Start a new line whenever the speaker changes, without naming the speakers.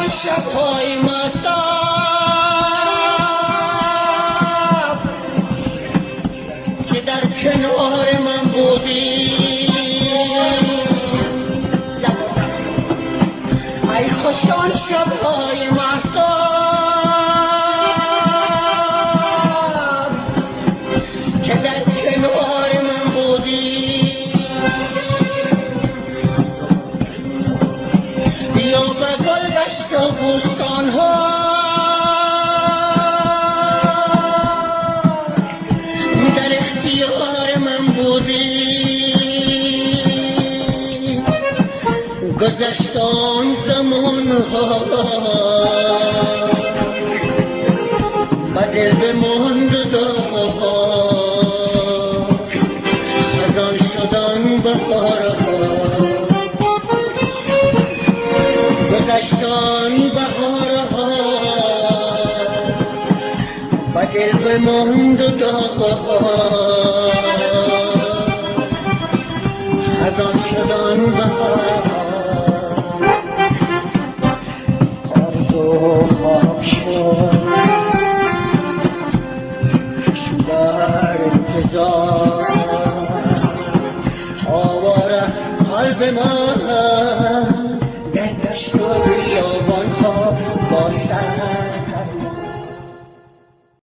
شب‌های مهتاب که در کنار من بودی، ای خوش آن شب‌های مهتاب که در کنار من بودی. بیا به گلدشت و بوستان ها در اختیار من بودی. گذشت آن زمان ها به دل بماند داغ ها، خزان شدن بهار ها. گذشتان بهارها به دل بماند و داغها، خزان شدن بهارها. آرزو خواب شد در انتظار